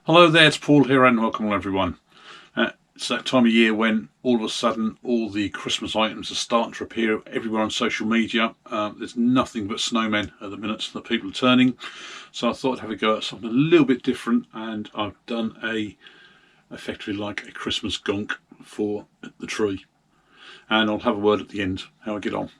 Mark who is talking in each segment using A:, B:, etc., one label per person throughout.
A: Hello there, it's Paul here and welcome everyone. It's that time of year when all of a sudden all the Christmas items are starting to appear everywhere on social media. There's nothing but snowmen at the minute that people are turning. So I thought I'd have a go at something a little bit different, and I've done effectively like a Christmas gonk for the tree. And I'll have a word at the end how I get on.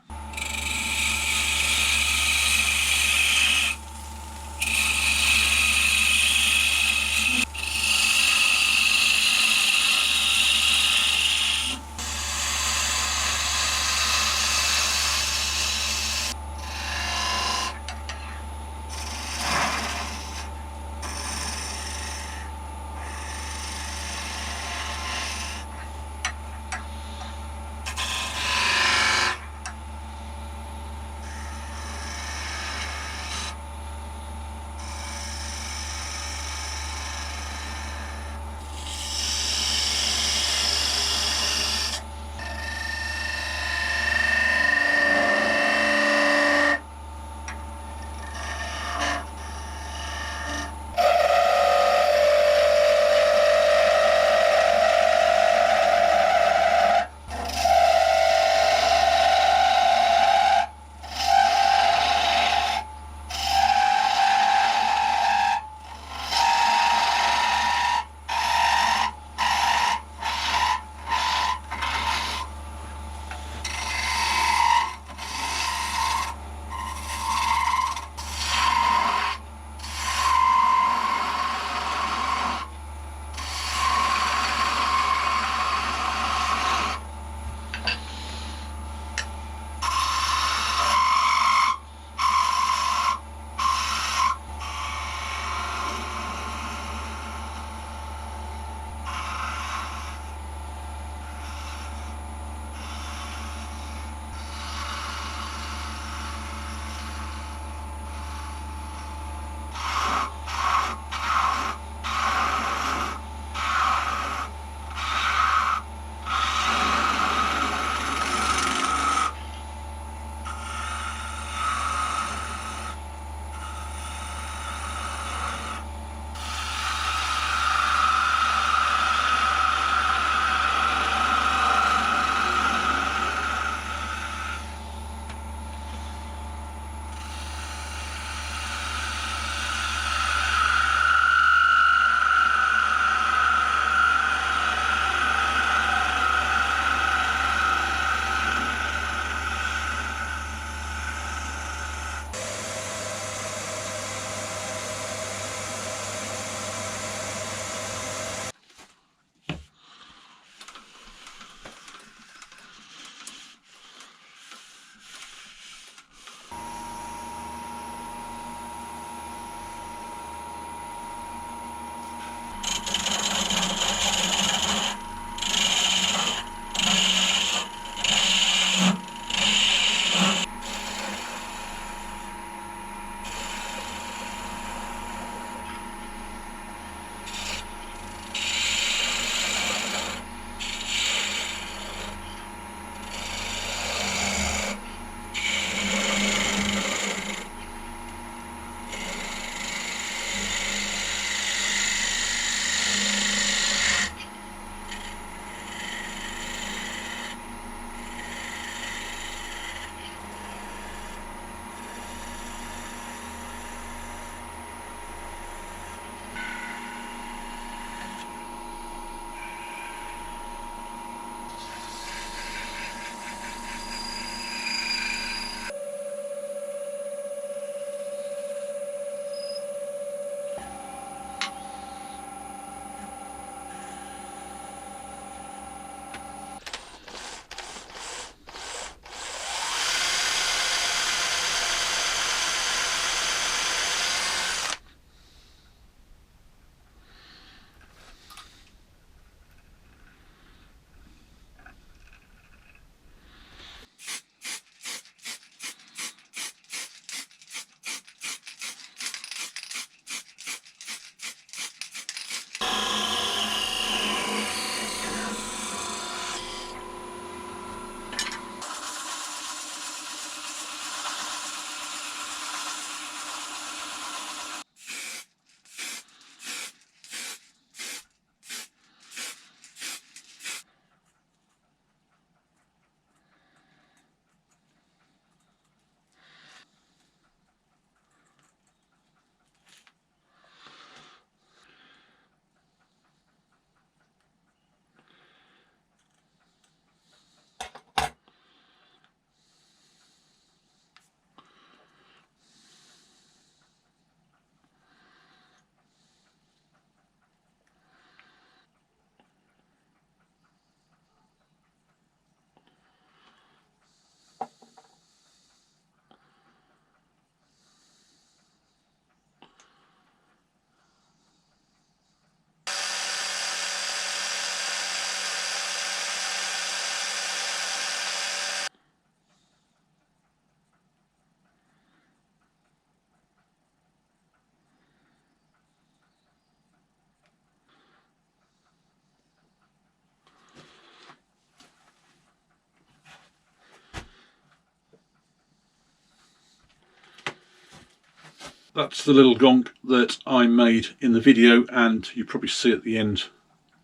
A: That's the little gonk that I made in the video, and you probably see at the end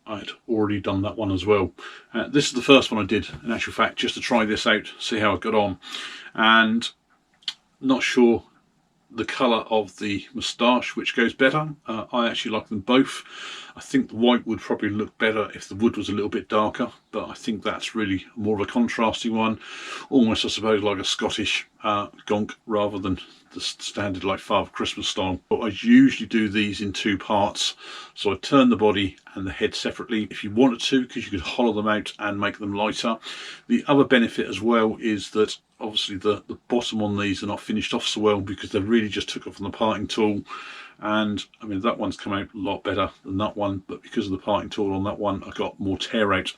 A: I had already done that one as well. This is the first one I did, in actual fact, just to try this out, see how it got on. And not sure the colour of the moustache which goes better. I actually like them both. I think the white would probably look better if the wood was a little bit darker, but I think that's really more of a contrasting one, almost I suppose like a Scottish gonk rather than the standard like Father Christmas style. But I usually do these in two parts, so I turn the body and the head separately if you wanted to, because you could hollow them out and make them lighter. The other benefit as well is that obviously the bottom on these are not finished off so well, because they really just took off on the parting tool. And I mean, that one's come out a lot better than that one, but because of the parting tool on that one I got more tear out,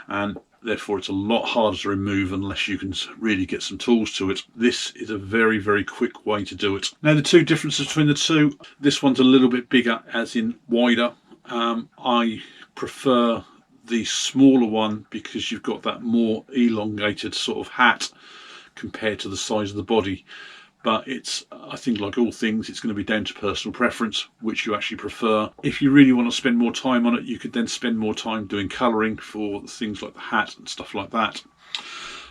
A: and therefore it's a lot harder to remove unless you can really get some tools to it. This is a very, very quick way to do it. Now, the two differences between the two: this one's a little bit bigger, as in wider. I prefer the smaller one because you've got that more elongated sort of hat compared to the size of the body. But it's, I think like all things, it's going to be down to personal preference, which you actually prefer. If you really want to spend more time on it, you could then spend more time doing colouring for things like the hat and stuff like that.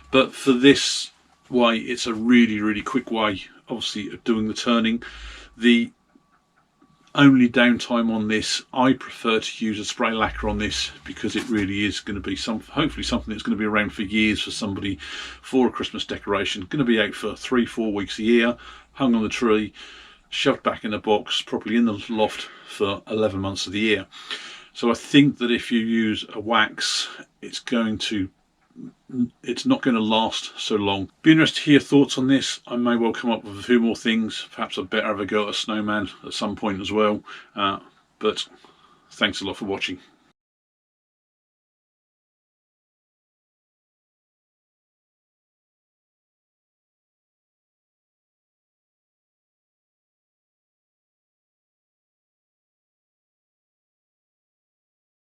A: But for this way, it's a really, really quick way, obviously, of doing the turning. The only downtime on this, I prefer to use a spray lacquer on this, because it really is going to be hopefully something that's going to be around for years for somebody, for a Christmas decoration. Going to be out for 3-4 weeks a year, hung on the tree, shoved back in a box, probably in the loft for 11 months of the year. So I think that if you use a wax, it's not going to last so long. Be interested to hear your thoughts on this. I may well come up with a few more things. Perhaps I'd better have a go at a snowman at some point as well. But thanks a lot for watching.